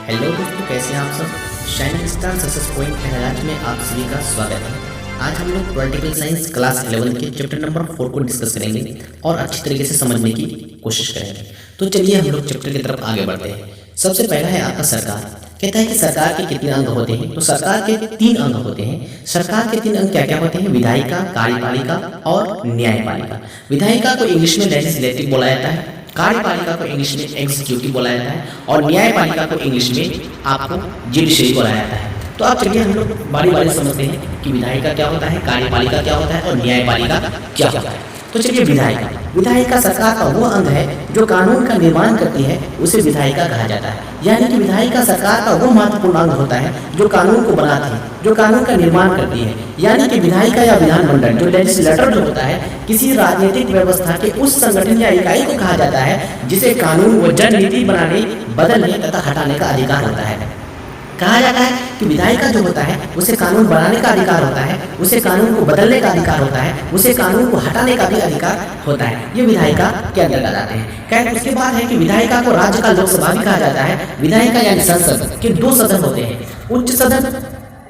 Hello दोस्तों, कैसे हैं आप सब। शाइनिंग स्टार सक्सेस पॉइंट महाराज में आप सभी का स्वागत है। आज हम लोग पॉलिटिकल साइंस क्लास 11 के चैप्टर नंबर 4 को डिस्कस करेंगे और अच्छी तरीके से समझने की कोशिश करेंगे। तो चलिए हम लोग चैप्टर की तरफ आगे बढ़ते हैं। सबसे पहला है आपका सरकार। कहता है कि सरकार के कितने अंग होते हैं। तो सरकार के 3 अंग होते हैं। सरकार के 3 अंग क्या क्या होते हैं? विधायिका, कार्यपालिका और न्यायपालिका। विधायिका को इंग्लिश में लेजिस्लेटिव बोला जाता है, कार्यपालिका को इंग्लिश में एग्जीक्यूटिव बोला जाता है और न्यायपालिका को इंग्लिश में आपको जुडिशरी बोला जाता है। तो आप चलिए हम लोग बारी बारी समझते हैं कि विधायिका क्या होता है, कार्यपालिका क्या होता है और न्यायपालिका क्या होता है। तो चलिए विधायिका। विधायिका सरकार का वो अंग है जो कानून का निर्माण करती है, उसे विधायिका कहा जाता है। यानी कि विधायिका सरकार का वो महत्वपूर्ण अंग होता है जो कानून को बनाती है, जो कानून का निर्माण करती है। यानी कि विधायिका या विधानमंडल जो लेजिस्लेटर जो होता है, किसी राजनीतिक व्यवस्था के उस संगठन या इकाई को कहा जाता है जिसे कानून व जननीति बनाने, बदलने तथा हटाने का अधिकार होता है। कहा जाता है कि विधायिका जो होता है उसे कानून बनाने का अधिकार होता है, उसे कानून को बदलने का अधिकार होता है, उसे कानून को हटाने का भी अधिकार होता है। ये विधायिका के अंतर्गत आते हैं। खैर उसके बाद है कि विधायिका को राज्य का लोकसभा भी कहा जाता है। विधायिका यानी संसद के 2 सदन होते हैं। उच्च सदन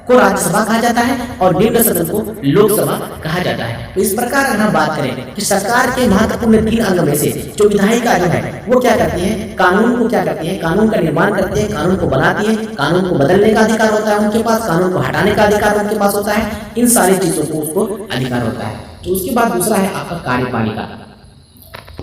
को राज्यसभा कहा जाता है और निम्न सदन को लोकसभा कहा जाता है। तो इस प्रकार अगर हम बात करें कि सरकार के महत्वपूर्ण 3 अंग में से जो विधायिका जो है वो क्या करती है? कानून को क्या करती है? कानून का निर्माण करती है, कानून को बनाती है, कानून को बदलने का अधिकार होता है उनके पास, कानून को हटाने का अधिकार उनके पास होता है। इन सारी चीजों को उसको अधिकार होता है। तो उसके बाद दूसरा है आपका कार्यपालिका।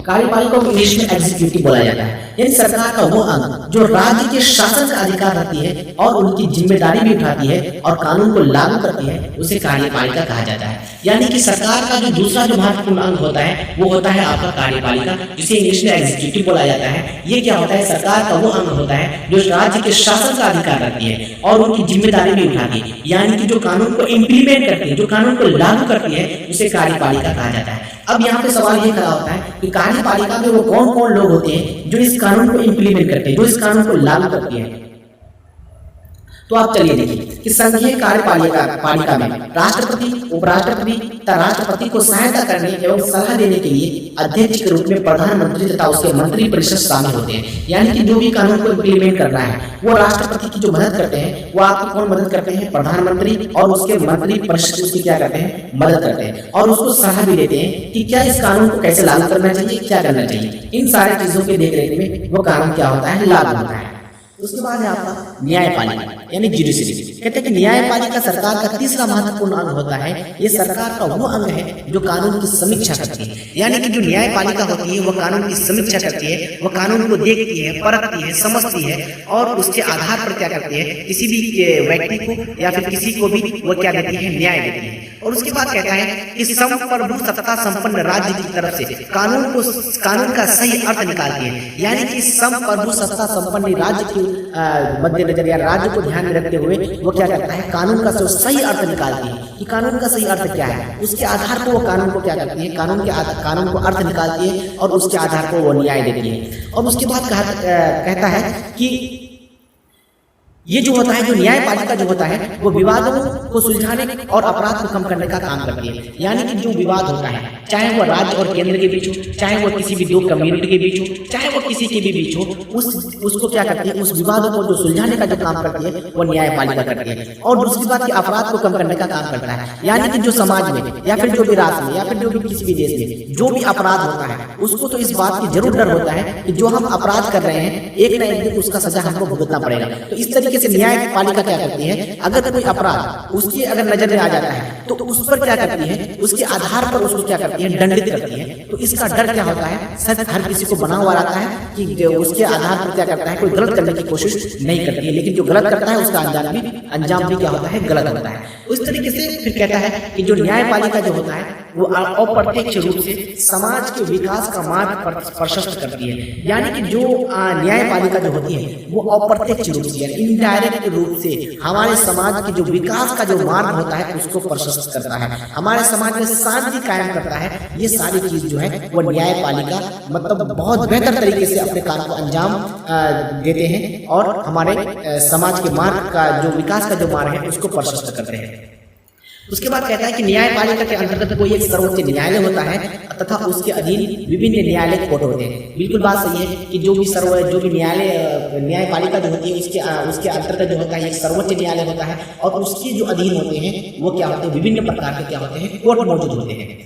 कार्यपालिका को इंग्लिश में एग्जीक्यूटिव बोला जाता है। यानी सरकार का वो अंग जो राज्य के शासन का अधिकार रखती है और उनकी जिम्मेदारी भी उठाती है और कानून को लागू करती है, उसे कार्यपालिका कहा जाता है। यानी कि सरकार का जो दूसरा जो महत्वपूर्ण अंग होता है वो होता है आपका कार्यपालिका, जिसे इंग्लिश में एग्जीक्यूटिव बोला जाता है। ये क्या होता है? सरकार का वो अंग होता है जो राज्य के शासन का अधिकार रखती है और उनकी जिम्मेदारी भी उठाती है। यानी कि जो कानून को इम्प्लीमेंट करती है, जो कानून को लागू करती है, उसे कार्यपालिका कहा जाता है। अब यहाँ पे सवाल ये खड़ा होता है कि कार्यपालिका में वो कौन कौन लोग होते हैं जो इस कानून को इम्प्लीमेंट करते हैं, जो इस कानून को लागू करते हैं। तो आप चलिए देखिए कि संघीय कार्यपालिका में राष्ट्रपति, उपराष्ट्रपति तथा राष्ट्रपति को सहायता करने एवं सलाह देने के लिए अध्यक्ष के रूप में प्रधानमंत्री तथा उसके मंत्री परिषद शामिल होते हैं। यानी कि जो भी कानून को इम्प्लीमेंट करना है वो राष्ट्रपति की जो मदद करते हैं वो आपको कौन मदद करते हैं? प्रधानमंत्री और उसके मंत्री परिषद उसकी क्या करते हैं? मदद करते हैं और उसको सलाह भी देते हैं कि क्या इस कानून को कैसे लागू करना चाहिए, क्या करना चाहिए। इन सारी चीजों के देखरेख में वो कानून क्या होता है? लागू होता है। उसके बाद है आपका न्यायपालिका यानी जुडिशरी। कहते हैं कि न्यायपालिका सरकार का तीसरा महत्वपूर्ण अंग होता है। ये सरकार का वो अंग है जो कानून की समीक्षा करती है। यानी कि जो न्यायपालिका होती है वो कानून की समीक्षा करती है, वो कानून को देखती है, परखती है, समझती है और उसके आधार पर क्या करती है? किसी भी व्यक्ति को या फिर किसी को भी वो क्या देती है? न्याय देती है। और उसके बाद कहता है कि संप्रभु सत्ता संपन्न राज्य की तरफ से कानून का सही अर्थ निकालती है। यानी कि संप्रभु सत्ता संपन्न राज्य के मद्देनजर या राज्य को ध्यान में रखते हुए वो क्या करता है? कानून का सही अर्थ निकालती है कि कानून का सही अर्थ क्या है। उसके आधार पर वो कानून को क्या करती है? कानून को अर्थ निकालती है और उसके आधार पर वो न्याय देती है। और उसके बाद कहता है कि ये जो होता है, जो न्यायपालिका जो होता है वो विवादों को सुलझाने और अपराध को कम करने का काम करती है। यानी कि जो विवाद होता है, चाहे वो राज्य और केंद्र के बीच हो, चाहे वो किसी भी 2 कम्युनिटी के बीच हो, चाहे वो किसी के भी बीच हो, उसको क्या करती है? उस विवादों को जो सुलझाने का जो काम करती है वो न्यायपालिका करती है। और दूसरी बात की अपराध को कम करने का काम करता है। यानी कि जो समाज में या फिर जो भी राष्ट्र में या फिर जो भी किसी भी देश में जो भी अपराध होता है उसको तो इस बात की जरूर डर होता है कि जो हम अपराध कर रहे हैं एक ना एक दिन उसका सजा हमको भुगतना पड़ेगा। तो इस तरीके से न्यायपालिका क्या करती है? अगर कोई अपराध उसकी अगर नजर में आ जाता है तो उस पर क्या करती है? उसके आधार पर उसको क्या करती है? दंडित करती है। तो इसका डर क्या होता है? शायद हर किसी को बना हुआ रहता है कि उसके आधार पर क्या करता है? कोई गलत करने की कोशिश नहीं करती है, लेकिन जो गलत करता है उसका अंजाम भी क्या होता है? गलत होता है। उस तरीके से फिर कहता है कि जो न्यायपालिका जो होता है वो अप्रत्यक्ष रूप से समाज के विकास का मार्ग प्रशस्त करती है। यानी कि जो न्यायपालिका जो होती है वो अप्रत्यक्ष रूप से इनडायरेक्ट रूप से हमारे समाज के जो विकास का जो मार्ग होता है उसको प्रशस्त करता है, हमारे समाज में शांति कायम करता है। ये सारी चीज जो है वो न्यायपालिका मतलब बहुत बेहतर तरीके से अपने काम को अंजाम देते हैं और हमारे समाज के मार्ग का जो विकास का जो मार्ग है उसको प्रशस्त करते हैं। उसके बाद कहता है कि न्यायपालिका के अंतर्गत कोई एक सर्वोच्च न्यायालय होता है तथा उसके अधीन विभिन्न न्यायालय कोर्ट होते हैं। बिल्कुल बात सही है कि जो भी न्यायालय न्यायपालिका जो होती है उसके अंतर्गत जो होता है एक सर्वोच्च न्यायालय होता है और उसके जो अधीन होते हैं वो क्या होते हैं, विभिन्न प्रकार के क्या होते हैं, कोर्ट मौजूद होते हैं।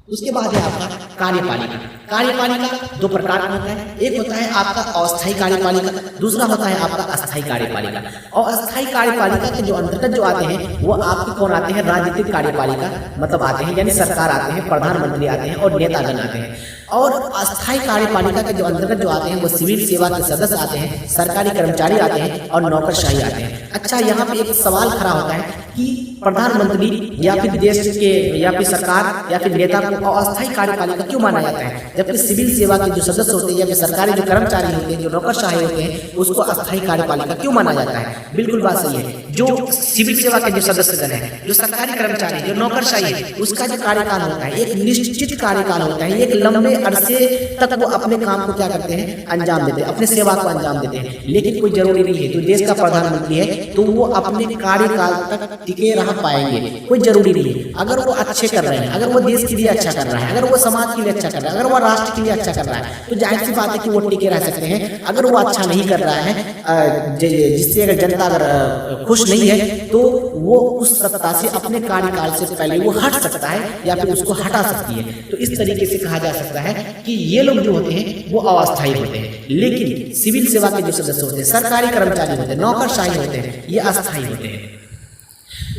उसके बाद है आपका कार्यपालिका। कार्यपालिका दो प्रकार का होता है, एक होता है आपका अस्थायी कार्यपालिका, दूसरा होता है आपका अस्थायी कार्यपालिका। और अस्थायी कार्यपालिका के जो अंतर्गत जो आते हैं वो आपके कौन आते हैं, राजनीतिक कार्यपालिका मतलब आते हैं, यानी सरकार आते हैं, प्रधानमंत्री आते हैं और नेतागण आते हैं। और अस्थायी कार्यपालिका के जो अंतर्गत जो आते हैं वो सिविल सेवा के सदस्य आते हैं, सरकारी कर्मचारी आते हैं और नौकरशाही आते हैं। अच्छा, यहाँ पे एक सवाल खड़ा होता है कि प्रधानमंत्री या फिर देश के या फिर सरकार या फिर नेता को अस्थायी कार्यपालिका क्यों माना जाता है, जबकि सिविल सेवा के जो सदस्य होते हैं या फिर सरकारी जो कर्मचारी होते हैं, जो नौकरशाही होते हैं, उसको अस्थायी कार्यपालिका क्यों माना जाता है। बिल्कुल बात सही है, जो सिविल सेवा के जो सदस्यगण है, जो सरकारी कर्मचारी, जो नौकरशाही है, उसका जो कार्यकाल होता है एक निश्चित कार्यकाल होता है, एक लंबे अरसे तक वो अपने काम को क्या करते हैं, अंजाम देते हैं, अपने सेवा को अंजाम देते हैं। लेकिन कोई जरूरी नहीं है, तो देश का प्रधानमंत्री है तो वो अपने कार्यकाल तक टिके रह पाएंगे, कोई जरूरी नहीं है। अगर वो अच्छे कर रहे हैं, अगर वो देश के लिए अच्छा कर रहा है, अगर वो समाज के लिए अच्छा कर रहा है, अगर वो राष्ट्र के लिए अच्छा कर रहा है, तो जाहिर सी बात है कि वो टिके रह सकते हैं। अगर वो अच्छा नहीं कर रहा है, जिससे अगर जनता अगर खुश नहीं है, तो वो उस सत्ता से अपने कार्यकाल से पहले वो हट सकता है या फिर उसको हटा सकती है। तो इस तरीके से कहा जा सकता है कि ये लोग जो होते हैं वो अस्थायी होते हैं, लेकिन सिविल सेवा के जो सदस्य होते हैं, सरकारी कर्मचारी होते हैं, नौकरशाही होते हैं, ये अस्थायी होते हैं।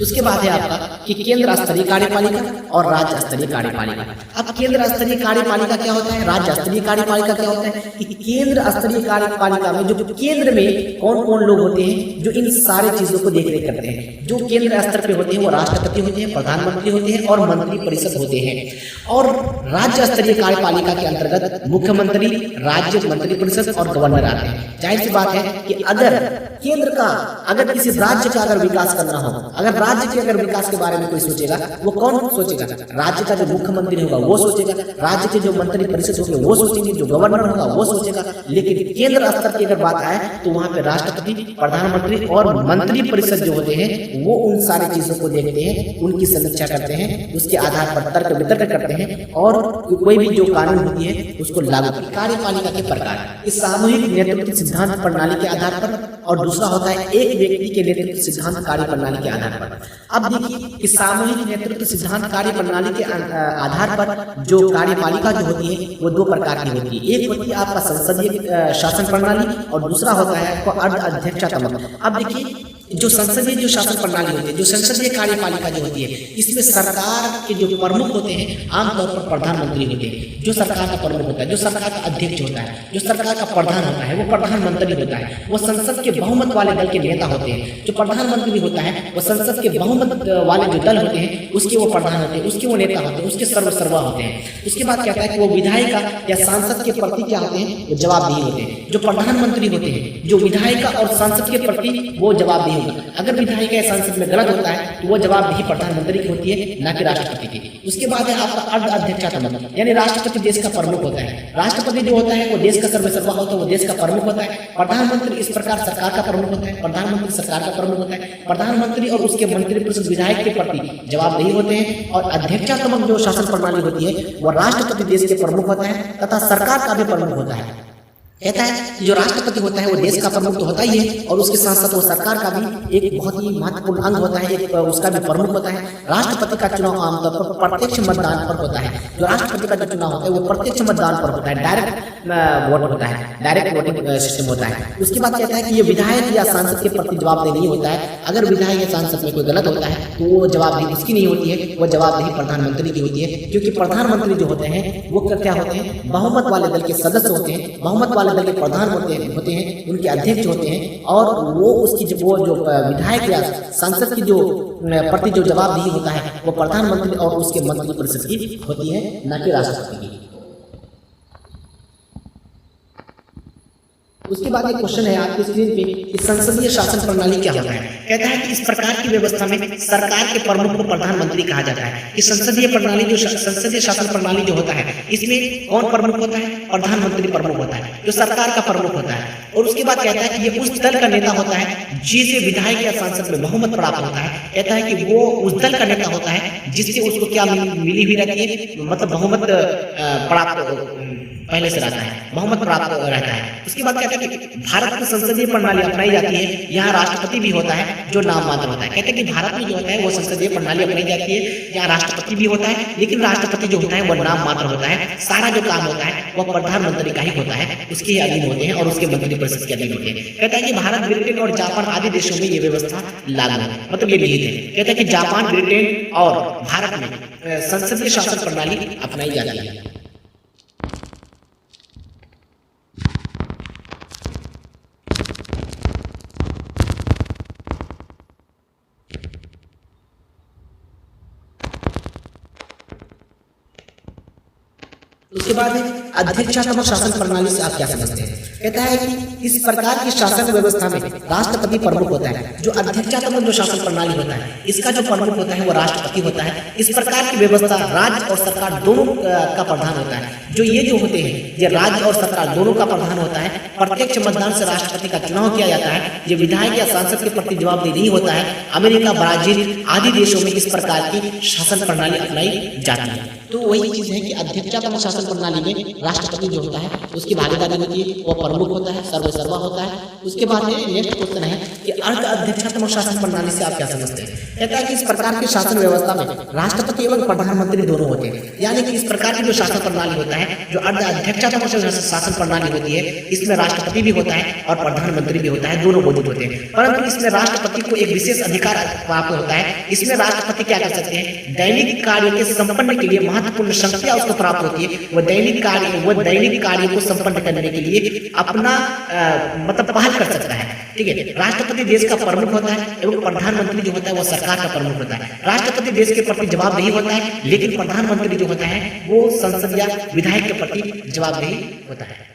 उसके बाद है आपका कि केंद्र स्तरीय कार्यपालिका और राज्य स्तरीय कार्यपालिका। अब केंद्र स्तरीय कार्यपालिका क्या होता है, राज्य स्तरीय कार्यपालिका क्या होता है कि केंद्र स्तरीय कार्यपालिका में जो केंद्र में कौन कौन लोग होते हैं जो इन सारे चीजों को देखरेख करते हैं। जो केंद्र स्तर पे होते हैं वो राष्ट्रपति होते हैं, प्रधानमंत्री होते हैं और मंत्री परिषद होते हैं। और राज्य स्तरीय कार्यपालिका के अंतर्गत मुख्यमंत्री, राज्य मंत्री परिषद और गवर्नर आते हैं। जाहिर सी बात है कि अगर केंद्र का अगर किसी राज्य का अगर विकास करना हो, अगर राज्य के अगर विकास के बारे में कोई सोचेगा, वो कौन सोचेगा, राज्य का जो मुख्यमंत्री होगा वो सोचेगा, राज्य के जो मंत्री परिषद होंगे वो सोचेंगे, जो गवर्नर होगा वो सोचेगा। लेकिन केंद्र स्तर की अगर बात आए तो वहां पे राष्ट्रपति, प्रधानमंत्री और मंत्री परिषद जो होते हैं वो उन सारी चीजों को देखते हैं, उनकी समीक्षा करते हैं, उसके आधार पर तर्क वितर्क करते हैं और कोई भी जो कानून होती है उसको लागू करते हैं। कार्यपालिका के प्रकार, इस सामूहिक नेतृत्व सिद्धांत प्रणाली के आधार पर, और दूसरा होता है एक व्यक्ति के नेतृत्व सिद्धांत कार्य प्रणाली के आधार पर। अब देखिए कि सामूहिक नेतृत्व सिद्धांत कार्य प्रणाली के आधार पर जो कार्यपालिका जो होती है वो दो प्रकार की होती है। एक होती है आपका संसदीय शासन प्रणाली और दूसरा होता है आपका अर्ध अध्यक्षात्मक। अब देखिए जो संसदीय जो शासन प्रणाली होती है, जो संसदीय कार्यपालिका जो होती है, इसमें सरकार के जो प्रमुख होते हैं आमतौर पर प्रधानमंत्री होते हैं। जो सरकार का प्रमुख होता है, जो सरकार का अध्यक्ष होता है, जो सरकार का प्रधान होता है वो प्रधानमंत्री होता है। वो संसद के बहुमत वाले दल के नेता होते हैं। जो प्रधानमंत्री होता है वो संसद के बहुमत वाले जो दल होते हैं उसके वो प्रधान होते हैं, उसके वो नेता होते हैं, उसके सर्वसर्वा होते हैं। उसके बाद कहता है कि वो विधायिका या सांसद के प्रति क्या होते हैं, वो जवाबदेही होते हैं। जो प्रधानमंत्री होते हैं, जो विधायिका और सांसद के प्रति वो जवाबदेही, अगर विधायिका या सांसद में गलत होता है तो वो जवाबदेही प्रधानमंत्री की होती है, ना कि राष्ट्रपति की। उसके बाद है आपका अर्ध अध्यक्षात्मक, यानी राष्ट्रपति देश का प्रमुख होता है। राष्ट्रपति जो होता है वो देश का सर्वसर्वा होता है, वो देश का प्रमुख होता है। प्रधानमंत्री इस प्रकार सरकार का प्रमुख होता है, प्रधानमंत्री सरकार का प्रमुख होता है। प्रधानमंत्री और उसके मंत्री परिषद विधायक के प्रति जवाबदेही होते हैं। और अध्यक्षात्मक जो शासन प्रणाली होती है वो राष्ट्रपति देश के प्रमुख होता है तथा सरकार का भी प्रमुख होता है। कहता है जो राष्ट्रपति होता है वो देश का प्रमुख तो होता ही है और उसके साथ साथ वो सरकार का भी एक बहुत ही महत्वपूर्ण अंग होता है, एक उसका भी प्रमुख होता है। राष्ट्रपति का चुनाव आमतौर पर प्रत्यक्ष मतदान पर होता है। जो राष्ट्रपति का जो चुनाव होता है वो प्रत्यक्ष मतदान पर होता है, डायरेक्ट वोट होता है, डायरेक्ट वोटिंग सिस्टम होता है। उसके बाद कहता है कि ये विधायक या सांसद के प्रति जवाबदेही नहीं होता है। अगर विधायक या सांसद में कोई गलत होता है तो वो जवाबदेही उसकी नहीं होती है, वो जवाबदेही प्रधानमंत्री की होती है। क्योंकि प्रधानमंत्री जो होते हैं वो क्या होते हैं, बहुमत वाले दल के सदस्य होते हैं, बहुमत वाले दल के प्रधान होते हैं, उनके अध्यक्ष होते हैं। और वो उसकी जो विधायक या सांसद की जो प्रति जो जवाबदेही होता है वो प्रधानमंत्री और उसके मंत्री परिषद की होती है, न कि राष्ट्रपति की। उसके बाद एक क्वेश्चन है आपकी स्क्रीन पे कि संसदीय शासन प्रणाली क्या होता है। कहता है कि इस प्रकार की व्यवस्था में सरकार के प्रमुख को प्रधानमंत्री कहा जाता है। कि संसदीय प्रणाली जो संसदीय शासन प्रणाली जो होता है इसमें कौन प्रमुख होता है, प्रधानमंत्री प्रमुख होता है, जो सरकार का प्रमुख होता है। और उसके बाद कहता है कि ये उस दल का नेता होता है जिसे विधायक या सांसद में बहुमत प्राप्त होता है। कहता है कि वो उस दल का नेता होता है जिससे उसको क्या मिली हुई रहती है, मतलब बहुमत प्राप्त पहले से रहता है, बहुमत प्राप्त रहता है। उसके बाद कहते हैं कि भारत की संसदीय प्रणाली अपनाई जाती है, यहाँ राष्ट्रपति भी होता है जो नाम मात्र होता है। कहते हैं कि भारत में जो होता है वो संसदीय प्रणाली अपनाई जाती है, यहाँ राष्ट्रपति भी होता है, लेकिन राष्ट्रपति जो होता है वो नाम मात्र होता है। सारा जो काम होता है वो प्रधानमंत्री का ही होता है, उसके ही अधीन होते हैं और उसके मंत्रिपरिषद के अधीन होते हैं। कहता है कि भारत, ब्रिटेन और जापान आदि देशों में ये व्यवस्था लागू है, मतलब ये निहित है। कहता है कि जापान, ब्रिटेन और भारत में संसदीय शासन प्रणाली अपनाई जाती है। उसके बाद अध्यक्षात्मक शासन प्रणाली से आप क्या समझते हैं? कहता है कि इस प्रकार की शासन व्यवस्था में राष्ट्रपति प्रमुख होता है। जो अध्यक्षात्मक जो शासन प्रणाली होता है, इसका जो प्रमुख होता है वो राष्ट्रपति होता है। इस प्रकार की व्यवस्था राज्य और सरकार दोनों का प्रधान होता है। जो ये जो होते हैं, ये राज्य और सरकार दोनों का प्रधान होता है। प्रत्यक्ष मतदान से राष्ट्रपति का चुनाव किया जाता है। ये विधायक या सांसद के प्रति जवाबदेह नहीं होता है। अमेरिका, ब्राजील आदि देशों में इस प्रकार की शासन प्रणाली अपनाई जाती है। तो वही चीज है कि अध्यक्षात्मक शासन प्रणाली में राष्ट्रपति जो होता है उसकी भागीदारी होती है, वो प्रमुख होता है, सर्वसर्वा होता है। उसके बाद में नेक्स्ट क्वेश्चन है कि अर्ध अध्यक्षात्मक शासन प्रणाली से आप क्या समझते हैं? कहता है कि इस प्रकार की शासन व्यवस्था में राष्ट्रपति एवं प्रधानमंत्री दोनों होते हैं। यानी कि इस प्रकार की जो शासन प्रणाली होता है, जो अर्ध अध्यक्षात्मक शासन प्रणाली होती है, इसमें राष्ट्रपति भी होता है और प्रधानमंत्री भी होता है, दोनों मौजूद होते हैं। परंतु इसमें राष्ट्रपति को एक विशेष अधिकार प्राप्त होता है। इसमें राष्ट्रपति क्या कर सकते हैं? दैनिक कार्य के संपन्न के लिए महत्वपूर्ण शक्तियां उसको प्राप्त होती है। वो दैनिक कार्य को संपन्न करने के लिए अपना मतलब पहल कर सकता है। ठीक है, राष्ट्रपति देश का प्रमुख होता है एवं प्रधानमंत्री जो होता है वो सरकार का प्रमुख होता है। राष्ट्रपति देश के प्रति जवाबदेही होता है, लेकिन प्रधानमंत्री जो होता है वो संसद या विधायक के प्रति जवाबदेही होता है।